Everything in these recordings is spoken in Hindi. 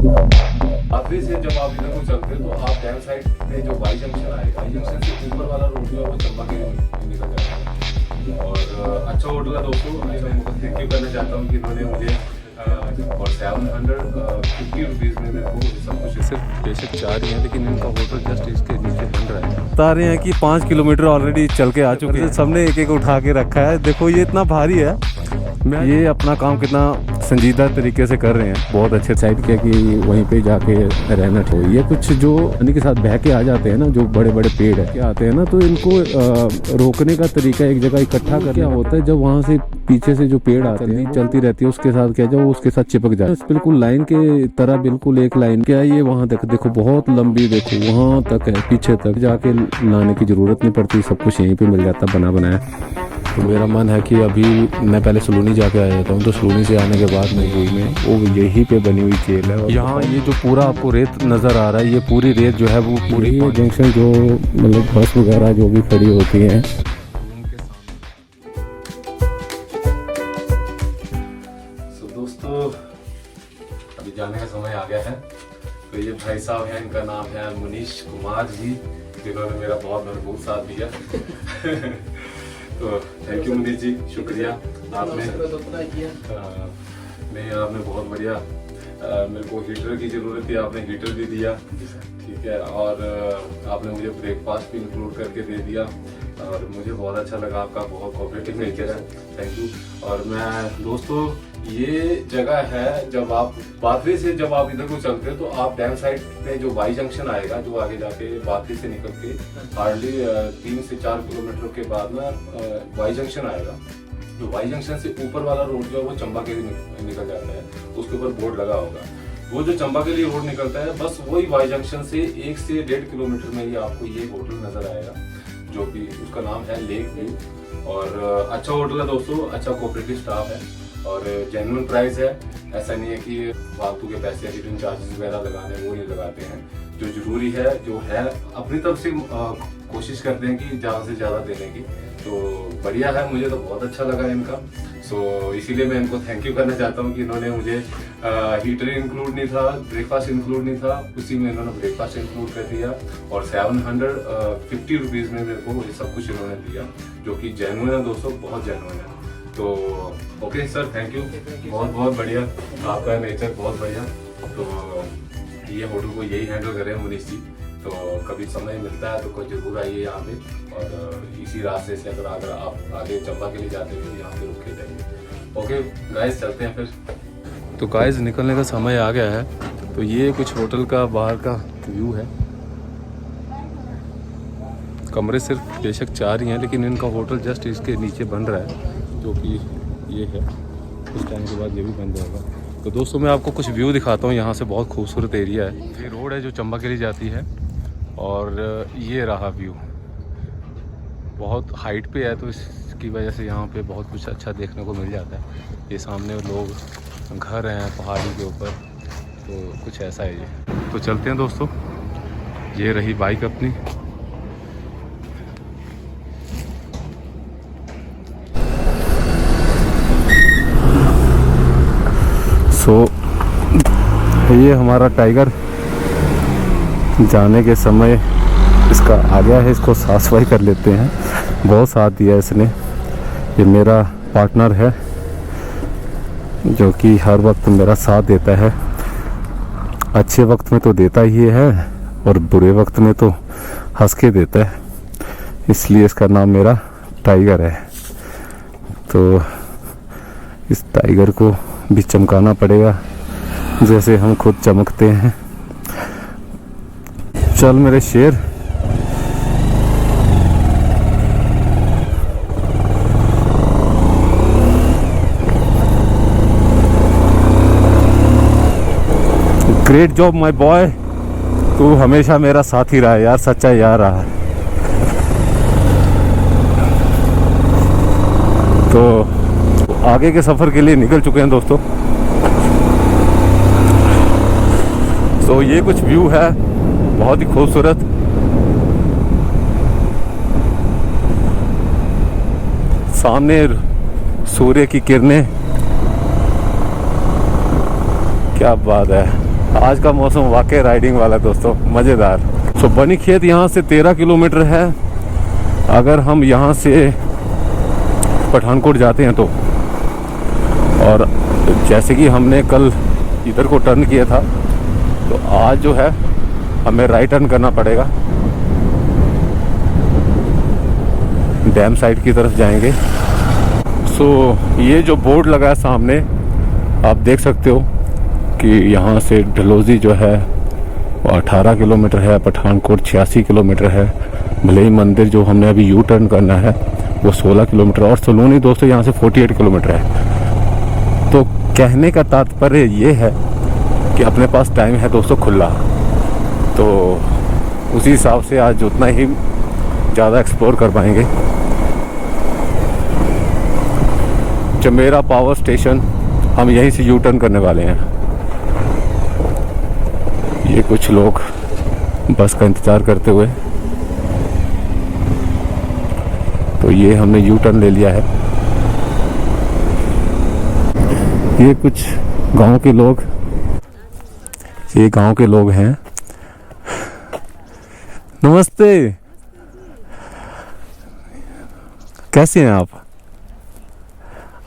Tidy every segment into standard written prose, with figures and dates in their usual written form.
आखिरी से जब आप इधर को चलते हैं तो आप डैम साइड में जो वाई जंक्शन आएगा, वाई जंक्शन से ऊपर वाला रोड जो है वो चंबा के लिए निकल जाता है। और अच्छा होटल है दोस्तों, मैं इनको थैंक यू करना चाहता हूँ कि इन्होंने मुझे और 750 रुपीज़ में मेरे को सब कुछ। सिर्फ बेशक 4 ही हैं, लेकिन इनका होटल जस्ट इसके नीचे बन रहा है। बता रहे हैं कि 5 किलोमीटर ऑलरेडी चल के आ चुके हैं। सबने एक एक उठा के रखा है। देखो ये इतना भारी है, ये अपना काम कितना संजीदा तरीके से कर रहे हैं। बहुत अच्छे साइड किया कि वहीं पे जाके रहना चाहिए। ये कुछ जो पानी के साथ बह के आ जाते हैं ना, जो बड़े बड़े पेड़ है के आते हैं ना, तो इनको रोकने का तरीका एक जगह इकट्ठा कर क्या होता है, जब वहाँ से पीछे से जो पेड़ आते हैं चलती रहती है, उसके साथ क्या जाओ उसके साथ चिपक जाए, बिल्कुल लाइन के तरह, बिल्कुल एक लाइन। क्या ये वहाँ तक देखो बहुत लंबी, देखो वहाँ तक है, पीछे तक जाके लाने की जरूरत नहीं पड़ती, सब कुछ यहीं पे मिल जाता बना बनाया। तो मेरा मन है कि अभी मैं पहले सलूनी जाके आ जाता हूँ, तो सलूनी से आने के बाद मजबूरी में वो यहीं पे बनी हुई जेल है। और यहाँ ये जो पूरा आपको रेत नज़र आ रहा है, ये पूरी रेत जो है वो पूरी जंक्शन जो मतलब बस वगैरह जो भी खड़ी होती हैं। दोस्तों अभी जाने का समय आ गया है। तो ये भाई साहब हैं, इनका नाम है मनीष कुमार जी, जिन्होंने मेरा बहुत भरपूर साथ दिया। तो थैंक यू मनीष जी, शुक्रिया। आपने नहीं, आपने बहुत बढ़िया, मेरे को हीटर की ज़रूरत थी, आपने हीटर भी दिया, ठीक है। और आपने मुझे ब्रेकफास्ट भी इंक्लूड करके दे दिया, और मुझे बहुत अच्छा लगा, आपका बहुत कोऑपरेटिव नेचर है, थैंक यू। और मैं दोस्तों, ये जगह है, जब आप बाथरी से जब आप इधर को चलते हैं तो आप डैम साइड में जो वाई जंक्शन आएगा, जो आगे जाके बाथरी से निकल के हार्डली 3 से 4 किलोमीटर के बाद ना वाई जंक्शन आएगा। जो वाई जंक्शन से ऊपर वाला रोड जो है वो चंबा के लिए निकल जाता है, उसके ऊपर बोर्ड लगा होगा। वो जो चंबा के लिए रोड निकलता है, बस वही वाई जंक्शन से 1 से 1.5 किलोमीटर में ही आपको ये होटल नजर आएगा, जो कि उसका नाम है लेक व्यू। और अच्छा होटल है दोस्तों, अच्छा कोऑपरेटिव स्टाफ है और जेन्युइन प्राइस है। ऐसा नहीं है कि फालतू के पैसे हिडन चार्जेस वगैरह लगाने, वो नहीं लगाते हैं। जो जरूरी है, जो है, अपनी तरफ से कोशिश करते हैं कि ज़्यादा से ज़्यादा देने की। तो बढ़िया है, मुझे तो बहुत अच्छा लगा इनका। सो इसीलिए मैं इनको थैंक यू करना चाहता हूँ कि इन्होंने मुझे हीटर इंक्लूड नहीं था, ब्रेकफास्ट इंक्लूड नहीं था, उसी में इन्होंने ब्रेकफास्ट इंक्लूड कर दिया, और 750 रुपीज़ में मेरे को ये सब कुछ इन्होंने दिया, जो कि जेन्युइन है दोस्तों, बहुत जेन्युइन है। तो ओके सर, थैंक यू, बहुत बहुत बढ़िया, आपका नेचर बहुत बढ़िया। तो ये होटल को यही हैंडल कर रहे हैं मनीष जी। तो कभी समय मिलता है तो कोई जरूर आइए यहाँ पे, और इसी रास्ते से अगर आप आगे चंबा के लिए जाते हैं तो यहाँ पे रुक के जाइए। ओके गाइस, चलते हैं फिर। तो गाइस निकलने का समय आ गया है। तो ये कुछ होटल का बाहर का व्यू है। कमरे सिर्फ बेशक 4 ही हैं, लेकिन इनका होटल जस्ट इसके नीचे बन रहा है, जो कि ये है। कुछ टाइम के बाद ये भी बन जाएगा। तो दोस्तों मैं आपको कुछ व्यू दिखाता हूँ यहाँ से। बहुत खूबसूरत एरिया है। ये रोड है जो चंबा के लिए जाती है, और ये रहा व्यू। बहुत हाइट पे है, तो इसकी वजह से यहाँ पे बहुत कुछ अच्छा देखने को मिल जाता है। ये सामने लोग घर हैं पहाड़ी के ऊपर, तो कुछ ऐसा है ये। तो चलते हैं दोस्तों, ये रही बाइक अपनी। तो ये हमारा टाइगर जाने के समय इसका आ गया है, इसको साफ सफाई कर लेते हैं। बहुत साथ दिया इसने। ये मेरा पार्टनर है, जो कि हर वक्त मेरा साथ देता है। अच्छे वक्त में तो देता ही है, और बुरे वक्त में तो हंस के देता है, इसलिए इसका नाम मेरा टाइगर है। तो इस टाइगर को भी चमकाना पड़ेगा, जैसे हम खुद चमकते हैं। चल मेरे शेर। ग्रेट जॉब माय बॉय, तू हमेशा मेरा साथी रहा है यार, सच्चा यार रहा है। तो आगे के सफ़र के लिए निकल चुके हैं दोस्तों। तो ये कुछ व्यू है, बहुत ही खूबसूरत। सामने सूर्य की किरणें, क्या बात है। आज का मौसम वाकई राइडिंग वाला दोस्तों, मज़ेदार। सो बनी खेत यहाँ से 13 किलोमीटर है। अगर हम यहाँ से पठानकोट जाते हैं तो, और जैसे कि हमने कल इधर को टर्न किया था, तो आज जो है हमें राइट टर्न करना पड़ेगा, डैम साइड की तरफ जाएंगे। सो ये जो बोर्ड लगा है सामने, आप देख सकते हो कि यहाँ से डलहौजी जो है वो 18 किलोमीटर है, पठानकोट 86 किलोमीटर है, भले मंदिर जो हमने अभी यू टर्न करना है वो 16 किलोमीटर, और सलोनी दोस्तों यहाँ से 48 किलोमीटर है। तो कहने का तात्पर्य ये है कि अपने पास टाइम है दोस्तों खुला, तो उसी हिसाब से आज उतना ही ज़्यादा एक्सप्लोर कर पाएंगे। चमेरा पावर स्टेशन, हम यहीं से यू टर्न करने वाले हैं। ये कुछ लोग बस का इंतज़ार करते हुए, तो ये हमने यू टर्न ले लिया है। ये कुछ गांव के लोग, ये गांव के लोग हैं। नमस्ते, कैसे हैं आप?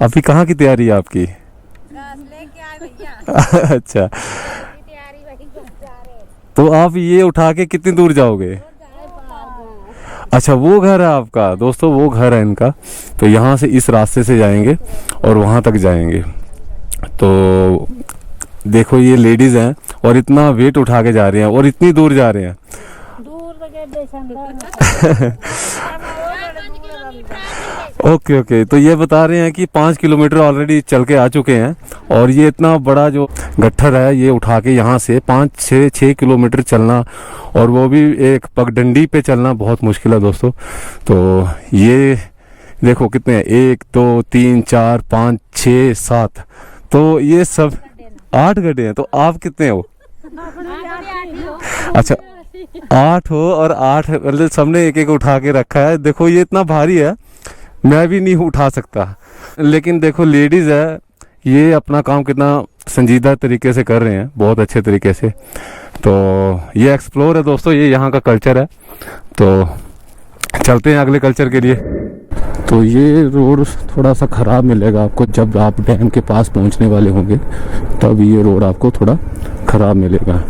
अभी कहाँ की तैयारी है आपकी? लेके आए भैया। अच्छा, तैयारी वही जा रहे। तो आप ये उठा के कितनी दूर जाओगे? अच्छा, वो घर है आपका दोस्तों, वो घर है इनका। तो यहाँ से इस रास्ते से जाएंगे और वहाँ तक जाएंगे। तो देखो ये लेडीज हैं और इतना वेट उठा के जा रहे हैं और इतनी दूर जा रहे हैं। ओके ओके, तो ये बता रहे हैं कि 5 किलोमीटर ऑलरेडी चल के आ चुके हैं, और ये इतना बड़ा जो गट्ठर है ये उठा के यहाँ से 5-6 किलोमीटर चलना, और वो भी एक पगडंडी पे चलना बहुत मुश्किल है दोस्तों। तो ये देखो कितने हैं, 1 2 3 4 5 6 7, तो ये सब 8 गड्ढे हैं। तो आप कितने हो? अच्छा, 8 हो, और 8 मतलब सबने एक एक उठा के रखा है। देखो ये इतना भारी है, मैं भी नहीं उठा सकता, लेकिन देखो लेडीज़ है, ये अपना काम कितना संजीदा तरीके से कर रहे हैं, बहुत अच्छे तरीके से। तो ये एक्सप्लोर है दोस्तों, ये यहाँ का कल्चर है। तो चलते हैं अगले कल्चर के लिए। तो ये रोड थोड़ा सा ख़राब मिलेगा आपको, जब आप डैम के पास पहुँचने वाले होंगे तब ये रोड आपको थोड़ा ख़राब मिलेगा।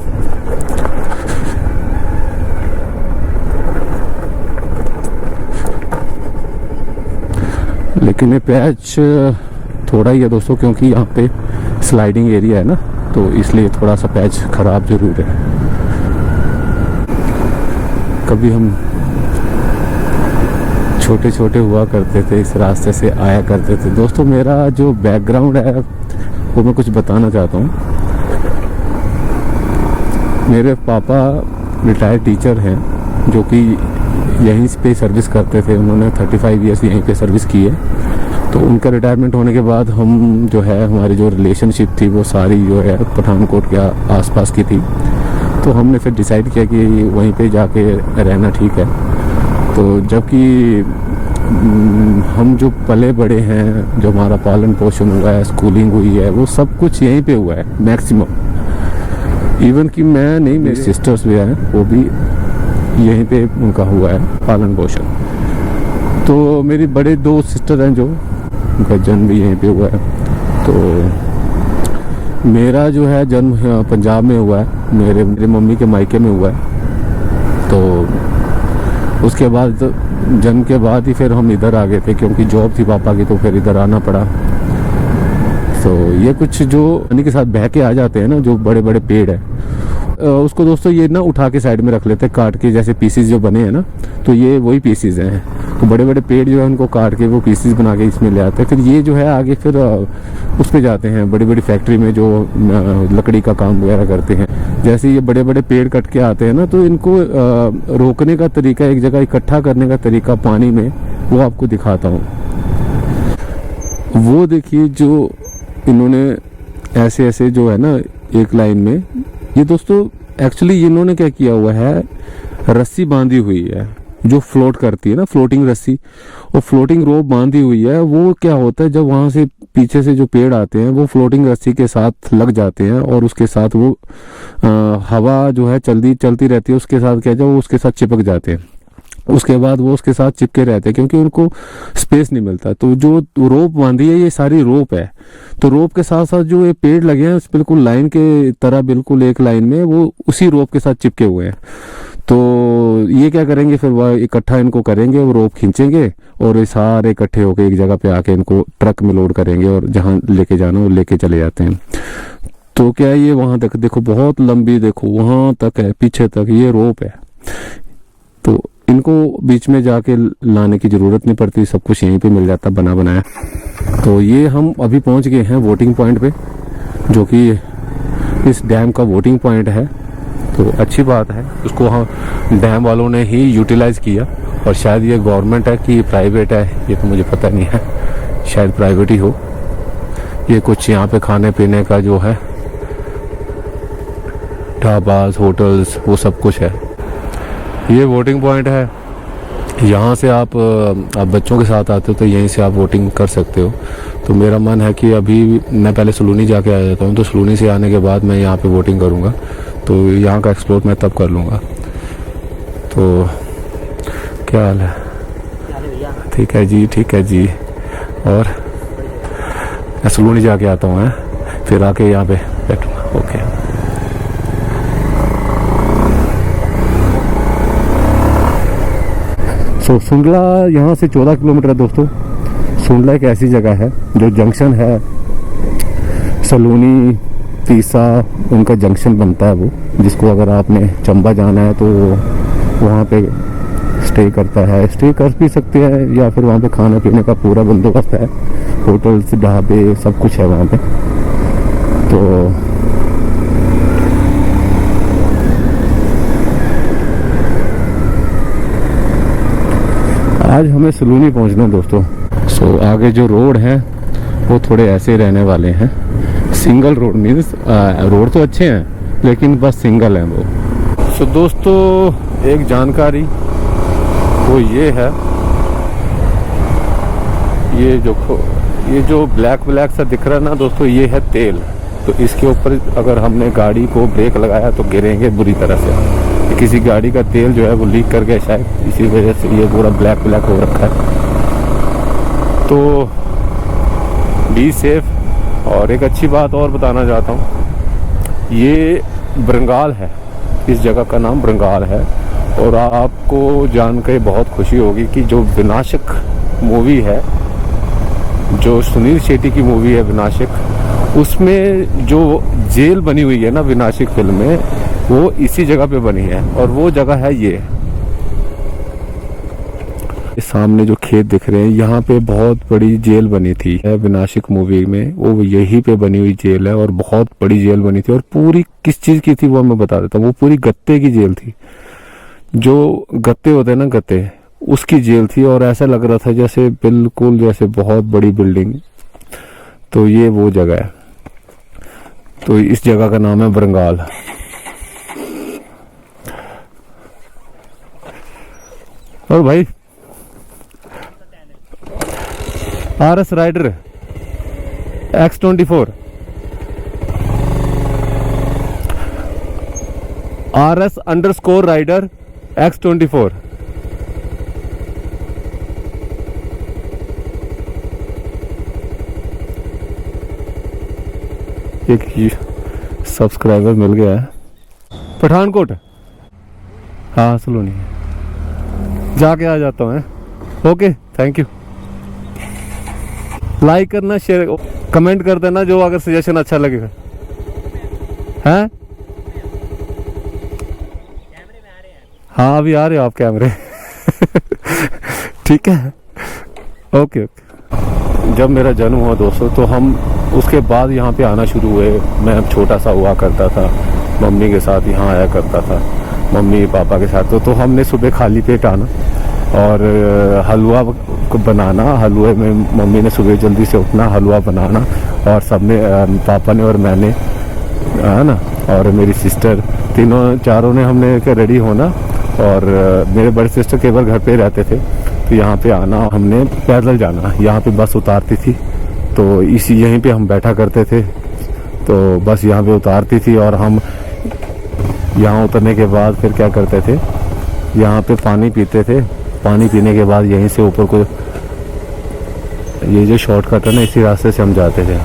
लेकिन ये पैच थोड़ा ही है दोस्तों, क्योंकि यहाँ पे स्लाइडिंग एरिया है ना, तो इसलिए थोड़ा सा पैच ख़राब ज़रूर है। कभी हम छोटे छोटे हुआ करते थे, इस रास्ते से आया करते थे दोस्तों। मेरा जो बैकग्राउंड है वो मैं कुछ बताना चाहता हूँ। मेरे पापा रिटायर्ड टीचर हैं, जो कि यहीं पे सर्विस करते थे। उन्होंने 35 ईयर्स यहीं पे सर्विस की है। तो उनका रिटायरमेंट होने के बाद हम जो है, हमारी जो रिलेशनशिप थी वो सारी जो है पठानकोट के आसपास की थी। तो हमने फिर डिसाइड किया कि वहीं पे जाके रहना ठीक है। तो जबकि हम जो पले बड़े हैं, जो हमारा पालन पोषण हुआ है, स्कूलिंग हुई है, वो सब कुछ यहीं पे हुआ है मैक्सिमम। इवन कि मैं नहीं, मेरे सिस्टर्स भी हैं, वो भी यहीं पे उनका हुआ है पालन पोषण। तो मेरी बड़े 2 सिस्टर हैं जो, उनका जन्म भी यहीं पे हुआ है। तो मेरा जो है जन्म पंजाब में हुआ है, मेरे मम्मी के मायके में हुआ है। तो उसके बाद जन्म के बाद ही फिर हम इधर आ गए थे, क्योंकि जॉब थी पापा की, तो फिर इधर आना पड़ा। तो ये कुछ जो पानी के साथ बह के आ जाते हैं ना, जो बड़े बड़े पेड़ है, उसको दोस्तों ये ना उठा के साइड में रख लेते हैं, काट के, जैसे पीसीज जो बने हैं ना, तो ये वही पीसीज हैं। तो बड़े बड़े पेड़ जो है उनको काट के वो पीसीज बना के इसमें ले आते हैं। फिर ये जो है आगे फिर उस पे जाते हैं, बड़ी बड़ी फैक्ट्री में जो लकड़ी का काम वगैरह करते हैं। जैसे ये बड़े बड़े पेड़ कट के आते हैं ना, तो इनको रोकने का तरीका, एक जगह इकट्ठा करने का तरीका पानी में, वो आपको दिखाता हूँ। वो देखिए जो इन्होंने ऐसे ऐसे जो है ना एक लाइन में, ये दोस्तों एक्चुअली इन्होंने क्या किया हुआ है, रस्सी बांधी हुई है। जो फ्लोट करती है ना, फ्लोटिंग रस्सी, वो फ्लोटिंग रोप बांधी हुई है। वो क्या होता है, जब वहाँ से पीछे से जो पेड़ आते हैं वो फ्लोटिंग रस्सी के साथ लग जाते हैं और उसके साथ वो हवा जो है चलती रहती है, उसके साथ क्या वो उसके साथ चिपक जाते हैं। उसके बाद वो उसके साथ चिपके रहते हैं क्योंकि उनको स्पेस नहीं मिलता। तो जो रोप बांधी है ये सारी रोप है। तो रोप के साथ साथ जो ये पेड़ लगे हैं बिल्कुल लाइन के तरह, बिल्कुल एक लाइन में, वो उसी रोप के साथ चिपके हुए हैं। तो ये क्या करेंगे, फिर वह इकट्ठा इनको करेंगे, वो रोप खींचेंगे और ये सारे इकट्ठे होकर एक जगह पे आके इनको ट्रक में लोड करेंगे और जहाँ लेके जाना वो लेके चले जाते हैं। तो क्या ये वहां तक देखो, बहुत लंबी, देखो वहां तक है, पीछे तक ये रोप है। तो इनको बीच में जाके लाने की जरूरत नहीं पड़ती, सब कुछ यहीं पे मिल जाता बना बनाया। तो ये हम अभी पहुंच गए हैं वोटिंग पॉइंट पे, जो कि इस डैम का वोटिंग पॉइंट है। तो अच्छी बात है, उसको हम डैम वालों ने ही यूटिलाइज किया। और शायद ये गवर्नमेंट है कि प्राइवेट है ये तो मुझे पता नहीं है, शायद प्राइवेट ही हो। ये कुछ यहाँ पे खाने पीने का जो है ढाबाज, होटल्स, वो सब कुछ है। ये वोटिंग पॉइंट है। यहाँ से आप बच्चों के साथ आते हो तो यहीं से आप वोटिंग कर सकते हो। तो मेरा मन है कि अभी मैं पहले सलूनी जाके आ जाता हूँ, तो सलूनी से आने के बाद मैं यहाँ पे वोटिंग करूँगा। तो यहाँ का एक्सप्लोर मैं तब कर लूँगा। तो क्या हाल है? ठीक है जी, ठीक है जी। और मैं सलूनी जाके आता हूँ, फिर आके यहाँ पे बैठूँगा। ओके। तो सुंडला यहाँ से 14 किलोमीटर है दोस्तों। सुंडला एक ऐसी जगह है जो जंक्शन है, सलूनी तीसा उनका जंक्शन बनता है वो, जिसको अगर आपने चंबा जाना है तो वहाँ पे स्टे करता है, स्टे कर भी सकते हैं, या फिर वहाँ पे खाने पीने का पूरा बंदोबस्त है, होटल्स, ढाबे, सब कुछ है वहाँ पे। तो आज हमें सलूनी पहुंचना है दोस्तों। सो आगे जो रोड है वो थोड़े ऐसे रहने वाले हैं, सिंगल रोड, मीन्स रोड तो अच्छे हैं लेकिन बस सिंगल है वो। सो दोस्तों एक जानकारी वो ये है, ये जो ब्लैक सा दिख रहा है ना दोस्तों, ये है तेल। तो इसके ऊपर अगर हमने गाड़ी को ब्रेक लगाया तो गिरेंगे बुरी तरह से। किसी गाड़ी का तेल जो है वो लीक कर गया शायद, इसी वजह से ये पूरा ब्लैक हो रखा है। तो बी सेफ। और एक अच्छी बात और बताना चाहता हूँ, ये बरंगाल है, इस जगह का नाम बरंगाल है। और आपको जान के बहुत खुशी होगी कि जो विनाशक मूवी है, जो सुनील शेट्टी की मूवी है विनाशक, उसमें जो जेल बनी हुई है ना विनाशक फिल्म में, वो इसी जगह पे बनी है। और वो जगह है ये सामने जो खेत दिख रहे हैं, यहाँ पे बहुत बड़ी जेल बनी थी विनाशक मूवी में, वो यहीं पे बनी हुई जेल है। और बहुत बड़ी जेल बनी थी, और पूरी किस चीज की थी वो मैं बता देता हूँ। वो पूरी गत्ते की जेल थी, जो गत्ते होते हैं ना, गत्ते, उसकी जेल थी। और ऐसा लग रहा था जैसे बिल्कुल जैसे बहुत बड़ी बिल्डिंग। तो ये वो जगह है। तो इस जगह का नाम है बरंगाल। और भाई RS rider X24, RS_ rider X24। एक सब्सक्राइबर मिल गया है पठानकोट। हाँ सलोनी जाके आ जाता हूँ। Okay, thank you. लाइक करना, शेयर, कमेंट कर देना जो अगर सजेशन अच्छा लगेगा। हैं? हाँ अभी आ रहे हो आप कैमरे। ठीक है, ओके ओके। जब मेरा जन्म हुआ दोस्तों, तो हम उसके बाद यहाँ पे आना शुरू हुए। मैं छोटा सा हुआ करता था, मम्मी के साथ यहाँ आया करता था, मम्मी पापा के साथ। तो हमने सुबह खाली पेट आना और हलवा बनाना। हलवे में मम्मी ने सुबह जल्दी से उठना, हलवा बनाना, और सबने, पापा ने और मैंने, है ना, और मेरी सिस्टर, तीनों चारों ने हमने रेडी होना और मेरे बड़े सिस्टर केवल घर पे रहते थे, तो यहाँ पे आना हमने पैदल जाना, यहाँ पे बस उतारती थी तो इसी यहीं पे हम बैठा करते थे। तो बस यहाँ पे उतारती थी और हम यहाँ उतरने के बाद फिर क्या करते थे, यहाँ पे पानी पीते थे। पानी पीने के बाद यहीं से ऊपर को ये जो शॉर्टकट है ना, इसी रास्ते से हम जाते थे।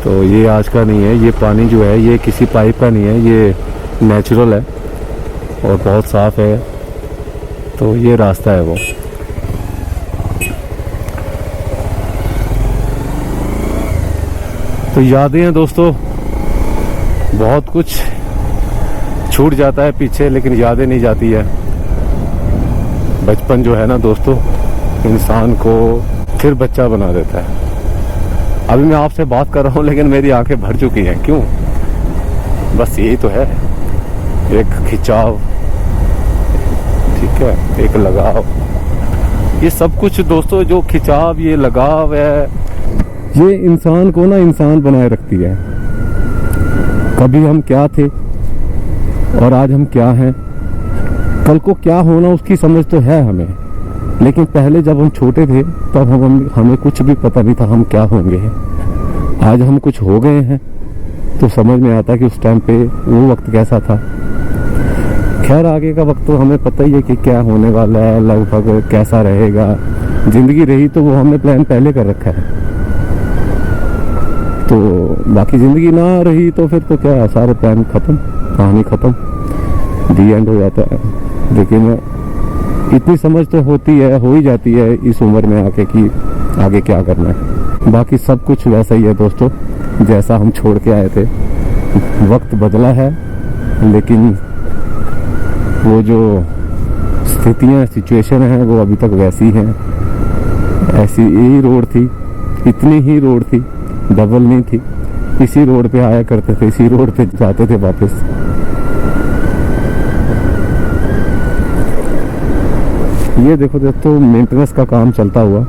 तो ये आज का नहीं है, ये पानी जो है ये किसी पाइप का नहीं है, ये नेचुरल है और बहुत साफ़ है। तो ये रास्ता है वो। तो यादें हैं दोस्तों, बहुत कुछ छूट जाता है पीछे, लेकिन यादें नहीं जाती है। बचपन जो है ना दोस्तों, इंसान को फिर बच्चा बना देता है। अभी मैं आपसे बात कर रहा हूँ लेकिन मेरी आंखें भर चुकी हैं। क्यों? बस यही तो है, एक खिंचाव, ठीक है, एक लगाव। ये सब कुछ दोस्तों, जो खिंचाव, ये लगाव है, ये इंसान को ना इंसान बनाए रखती है। कभी हम क्या थे और आज हम क्या हैं, कल को क्या होना उसकी समझ तो है हमें, लेकिन पहले जब हम छोटे थे तब हमें कुछ भी पता नहीं था हम क्या होंगे। आज हम कुछ हो गए हैं तो समझ में आता है कि उस टाइम पे वो वक्त कैसा था। खैर आगे का वक्त तो हमें पता ही है कि क्या होने वाला है, लगभग कैसा रहेगा। जिंदगी रही तो वो हमने प्लान पहले कर रखा है, तो बाकी जिंदगी ना रही तो फिर तो क्या, सारे प्लान खत्म, कहानी खत्म, दी एंड हो जाता है। लेकिन इतनी समझ तो होती है, हो ही जाती है इस उम्र में आके कि आगे क्या करना है। बाकी सब कुछ वैसा ही है दोस्तों जैसा हम छोड़ के आए थे। वक्त बदला है लेकिन वो जो स्थितियाँ, सिचुएशन है वो अभी तक वैसी हैं। ऐसी यही रोड थी, इतनी ही रोड थी, डबल नहीं थी। इसी रोड पे आया करते थे, इसी रोड पे जाते थे वापस। ये देखो दोस्तों, मेंटेनेंस का काम चलता हुआ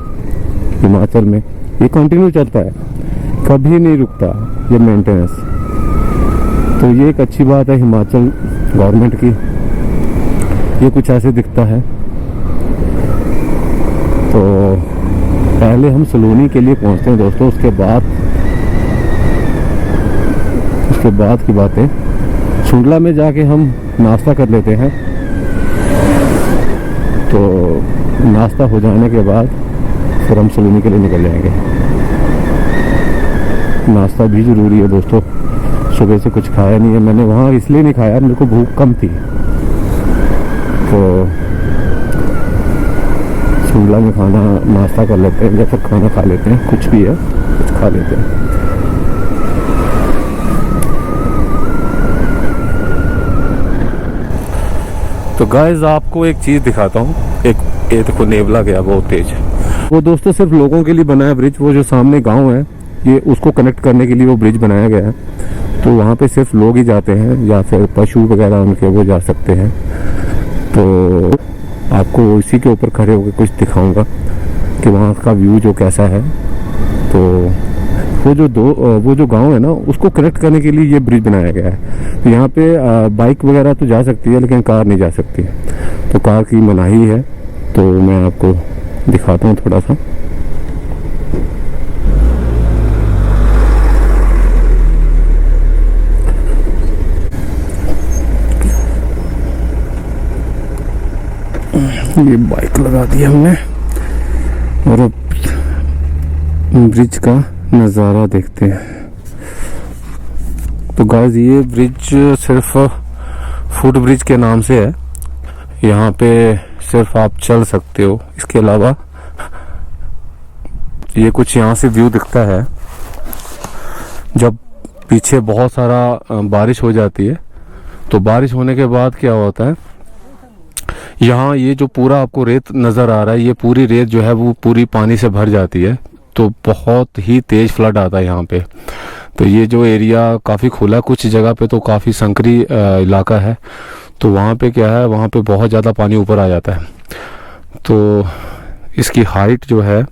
हिमाचल में, ये कंटिन्यू चलता है, कभी नहीं रुकता ये मेंटेनेंस। तो ये एक अच्छी बात है हिमाचल गवर्नमेंट की। ये कुछ ऐसे दिखता है। तो पहले हम सलोनी के लिए पहुंचते हैं दोस्तों, उसके बाद की बातें। सुंडला में जाके हम नाश्ता कर लेते हैं। तो नाश्ता हो जाने के बाद फिर हम सलोनी के लिए निकल जाएंगे। नाश्ता भी ज़रूरी है दोस्तों। सुबह से कुछ खाया नहीं है मैंने, वहाँ इसलिए नहीं खाया, मेरे को भूख कम थी। तो शिमला में खाना नाश्ता कर लेते हैं या फिर खाना खा लेते हैं, कुछ भी है कुछ खा लेते हैं। तो गाइस आपको एक चीज़ दिखाता हूँ। एक ये देखो नेवला गया बहुत तेज। वो दोस्तों सिर्फ लोगों के लिए बना है ब्रिज। वो जो सामने गांव है, ये उसको कनेक्ट करने के लिए वो ब्रिज बनाया गया है। तो वहाँ पे सिर्फ लोग ही जाते हैं या फिर पशु वगैरह उनके वो जा सकते हैं। तो आपको इसी के ऊपर खड़े होकर कुछ दिखाऊंगा कि वहाँ का व्यू जो कैसा है। तो वो जो गांव है ना, उसको कनेक्ट करने के लिए ये ब्रिज बनाया गया है। तो यहाँ पे बाइक वगैरह तो जा सकती है लेकिन कार नहीं जा सकती। तो कार की मनाही है। तो मैं आपको दिखाता हूँ थोड़ा सा। ये बाइक लगा दी हमने और अब ब्रिज का नज़ारा देखते हैं। तो गाइस ये ब्रिज सिर्फ फुट ब्रिज के नाम से है। यहाँ पे सिर्फ आप चल सकते हो, इसके अलावा ये कुछ यहाँ से व्यू दिखता है। जब पीछे बहुत सारा बारिश हो जाती है तो बारिश होने के बाद क्या होता है, यहाँ ये जो पूरा आपको रेत नज़र आ रहा है, ये पूरी रेत जो है वो पूरी पानी से भर जाती है। तो बहुत ही तेज फ्लड आता है यहाँ पे। तो ये जो एरिया काफ़ी खुला, कुछ जगह पे तो काफ़ी संकरी इलाका है। तो वहाँ पे क्या है, वहाँ पे बहुत ज़्यादा पानी ऊपर आ जाता है। तो इसकी हाइट जो है,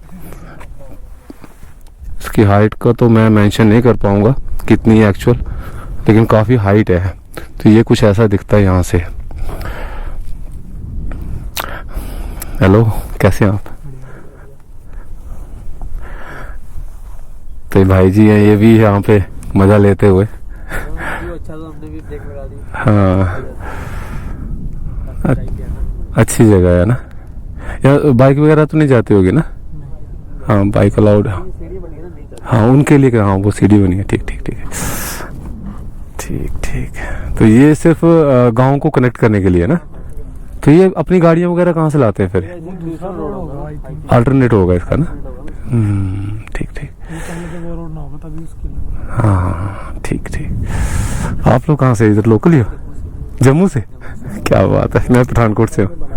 इसकी हाइट का तो मैं मेंशन नहीं कर पाऊँगा कितनी है एक्चुअल, लेकिन काफ़ी हाइट है। तो ये कुछ ऐसा दिखता है यहाँ से। हेलो, कैसे हैं आप? तो ये भाई जी हैं, ये भी यहाँ पे मज़ा लेते हुए। अच्छा तो हमने भी ब्रेक लगा दी। हाँ, अच्छी जगह है ना। यार बाइक वगैरह तो नहीं जाती होगी ना? हाँ, बाइक अलाउड है। सीढ़ी बनी है ना, नहीं जाती। हाँ, उनके लिए हाँ वो सीढ़ी बनी है। ठीक ठीक ठीक है, ठीक ठीक। तो ये सिर्फ गांव को कनेक्ट करने के लिए है ना? तो ये अपनी गाड़ियाँ वगैरह कहाँ से लाते हैं फिर? दूसरा रोड होगा, अल्टरनेट होगा इसका ना? ठीक ठीक। वो रोड ना होगा तभी उसके लिए। हाँ ठीक ठीक। आप लोग कहाँ से, इधर लोकल ही हो? जम्मू से? क्या बात है, मैं पठानकोट से हूँ।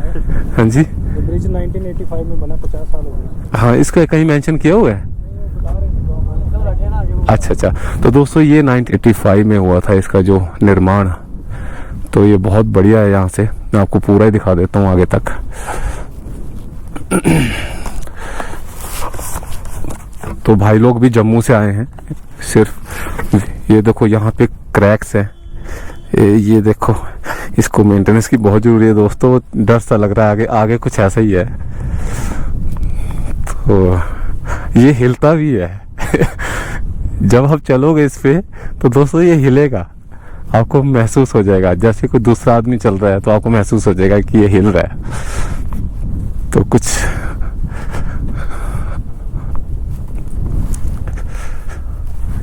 हाँ जी। ब्रिज 1985 में बना, 50 साल हो गए। हाँ, इसका कहीं मेंशन किया हुआ है? अच्छा अच्छा। तो दोस्तों ये 1985 में हुआ था इसका जो निर्माण। तो ये बहुत बढ़िया है। यहाँ से मैं आपको पूरा ही दिखा देता हूँ आगे तक। तो भाई लोग भी जम्मू से आए हैं सिर्फ। ये देखो यहाँ पे क्रैक्स हैं। ये देखो, इसको मेंटेनेंस की बहुत ज़रूरी है दोस्तों। डर सा लग रहा है, आगे आगे कुछ ऐसा ही है। तो ये हिलता भी है। जब आप चलोगे इस पे तो दोस्तों ये हिलेगा, आपको महसूस हो जाएगा। जैसे कोई दूसरा आदमी चल रहा है तो आपको महसूस हो जाएगा कि ये हिल रहा है। तो कुछ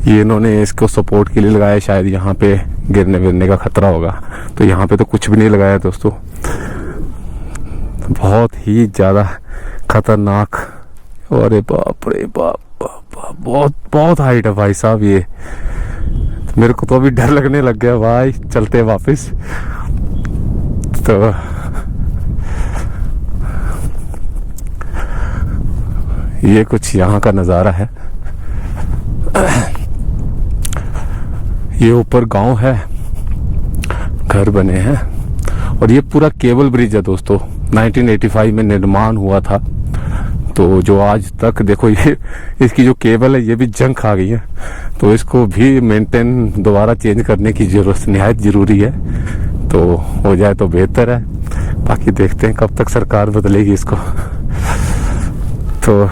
ये इन्होंने इसको सपोर्ट के लिए लगाया, शायद यहाँ पे गिरने विरने का खतरा होगा। तो यहाँ पे तो कुछ भी नहीं लगाया दोस्तों। बहुत ही ज़्यादा खतरनाक। अरे बाप रे बाप, बाप, बाप, बहुत बहुत हाइट है भाई साहब ये। मेरे को तो अभी डर लगने लग गया भाई चलते वापस। तो ये कुछ यहाँ का नज़ारा है। ये ऊपर गांव है, घर बने हैं। और ये पूरा केबल ब्रिज है दोस्तों, 1985 में निर्माण हुआ था। तो जो आज तक देखो, ये इसकी जो केबल है ये भी जंग खा गई है। तो इसको भी मेंटेन दोबारा चेंज करने की जरूरत निहायत ज़रूरी है। तो हो जाए तो बेहतर है। बाकी देखते हैं कब तक सरकार बदलेगी इसको। तो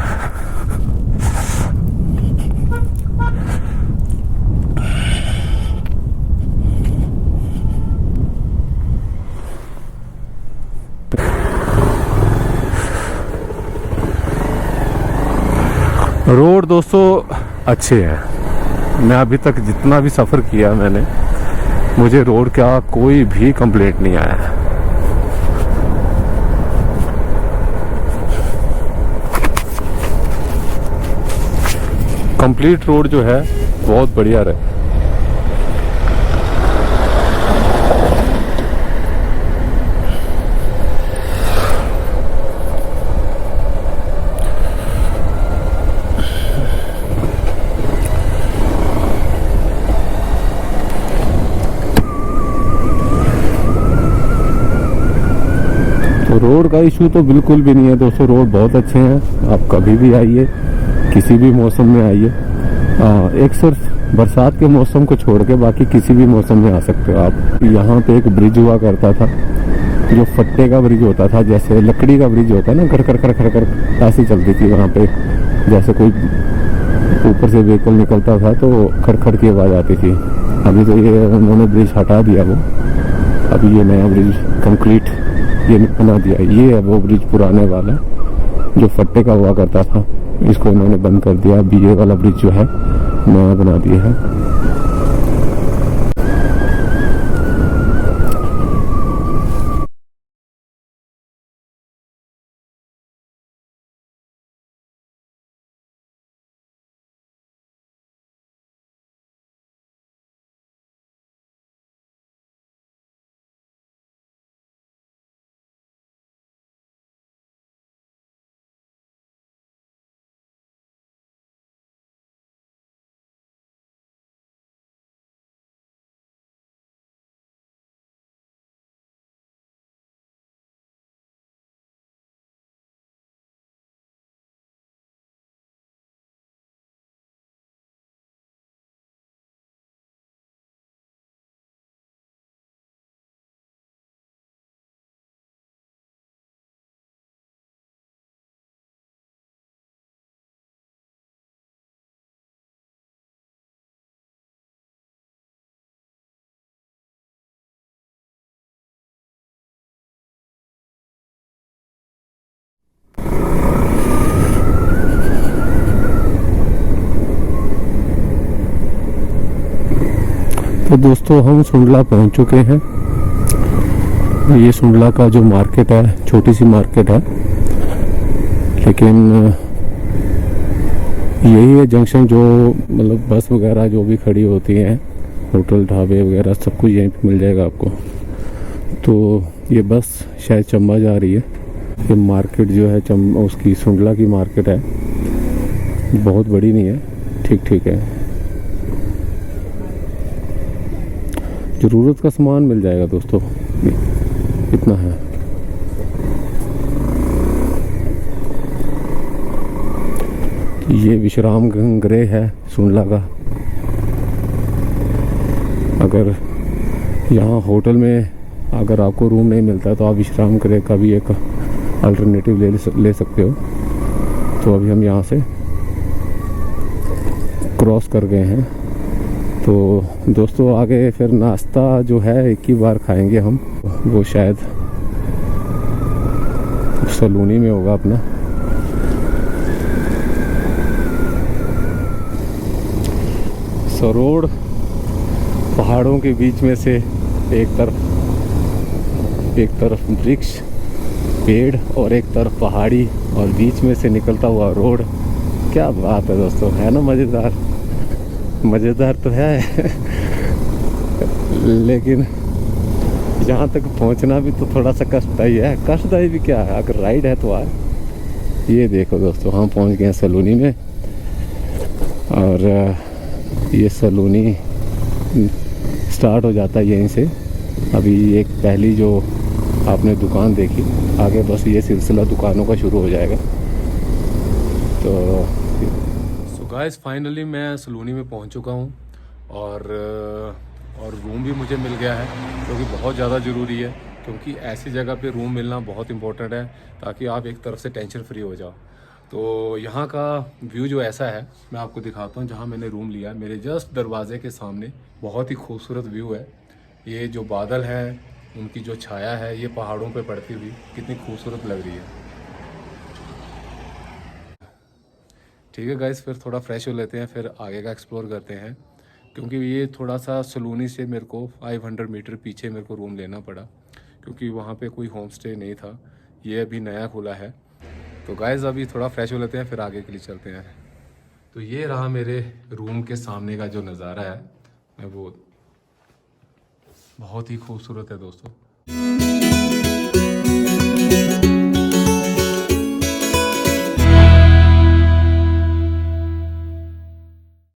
रोड दोस्तों अच्छे हैं। मैं अभी तक जितना भी सफ़र किया मैंने, मुझे रोड का कोई भी कंप्लेंट नहीं आया। कंप्लीट रोड जो है बहुत बढ़िया रहे। रोड का इशू तो बिल्कुल भी नहीं है दोस्तों, रोड बहुत अच्छे हैं। आप कभी भी आइए, किसी भी मौसम में आइए। एक सिर्फ बरसात के मौसम को छोड़ के बाकी किसी भी मौसम में आ सकते हो आप। यहाँ पे एक ब्रिज हुआ करता था, जो फट्टे का ब्रिज होता था, जैसे लकड़ी का ब्रिज होता है ना, खड़ खड़ खड़ खड़ खड़ ऐसी चलती थी वहाँ पे। जैसे कोई ऊपर से व्हीकल निकलता था तो खड़ खड़ की आवाज़ आती थी। अभी तो ये उन्होंने ब्रिज हटा दिया वो, अभी ये नया ब्रिज कंक्रीट ये बना दिया। ये है वो ब्रिज पुराने वाला जो फट्टे का हुआ करता था, इसको इन्होंने बंद कर दिया। अभी ये वाला ब्रिज जो है नया बना दिया है। तो दोस्तों हम सुंडला पहुंच चुके हैं। ये सुंडला का जो मार्केट है, छोटी सी मार्केट है, लेकिन यही है जंक्शन जो मतलब बस वगैरह जो भी खड़ी होती हैं, होटल ढाबे वगैरह सब कुछ यहीं पे मिल जाएगा आपको। तो ये बस शायद चंबा जा रही है। ये मार्केट जो है उसकी सुंडला की मार्केट है, बहुत बड़ी नहीं है, ठीक ठीक है। ज़रूरत का सामान मिल जाएगा दोस्तों, इतना है। ये विश्राम गृह है सुंडला का। अगर यहाँ होटल में अगर आपको रूम नहीं मिलता तो आप विश्राम गृह का भी एक अल्टरनेटिव ले सकते हो। तो अभी हम यहाँ से क्रॉस कर गए हैं। तो दोस्तों आगे फिर नाश्ता जो है एक ही बार खाएंगे हम, वो शायद सलूनी में होगा अपना। सरोड़ पहाड़ों के बीच में से एक तरफ वृक्ष पेड़ और एक तरफ पहाड़ी और बीच में से निकलता हुआ रोड। क्या बात है दोस्तों, है ना मज़ेदार तो है लेकिन यहाँ तक पहुँचना भी तो थोड़ा सा कष्टदायी है। कष्टदायी भी क्या है, अगर राइड है तो आ। ये देखो दोस्तों, हम पहुँच गए हैं सलूनी में। और ये सलूनी स्टार्ट हो जाता है यहीं से। अभी एक पहली जो आपने दुकान देखी, आगे बस ये सिलसिला दुकानों का शुरू हो जाएगा। तो गाइस फाइनली मैं सलूनी में पहुंच चुका हूं और रूम भी मुझे मिल गया है, क्योंकि बहुत ज़्यादा ज़रूरी है, क्योंकि ऐसी जगह पे रूम मिलना बहुत इंपॉर्टेंट है, ताकि आप एक तरफ से टेंशन फ्री हो जाओ। तो यहाँ का व्यू जो ऐसा है मैं आपको दिखाता हूँ। जहाँ मैंने रूम लिया है मेरे जस्ट दरवाजे के सामने बहुत ही खूबसूरत व्यू है। ये जो बादल है उनकी जो छाया है ये पहाड़ों पे पड़ती हुई कितनी खूबसूरत लग रही है। ठीक है गाइस, फिर थोड़ा फ्रेश हो लेते हैं, फिर आगे का एक्सप्लोर करते हैं। क्योंकि ये थोड़ा सा सलूनी से मेरे को 500 मीटर पीछे मेरे को रूम लेना पड़ा, क्योंकि वहाँ पे कोई होम स्टे नहीं था। ये अभी नया खुला है। तो गाइस अभी थोड़ा फ्रेश हो लेते हैं, फिर आगे के लिए चलते हैं। तो ये रहा मेरे रूम के सामने का जो नज़ारा है, मैं वो बहुत ही खूबसूरत है दोस्तों।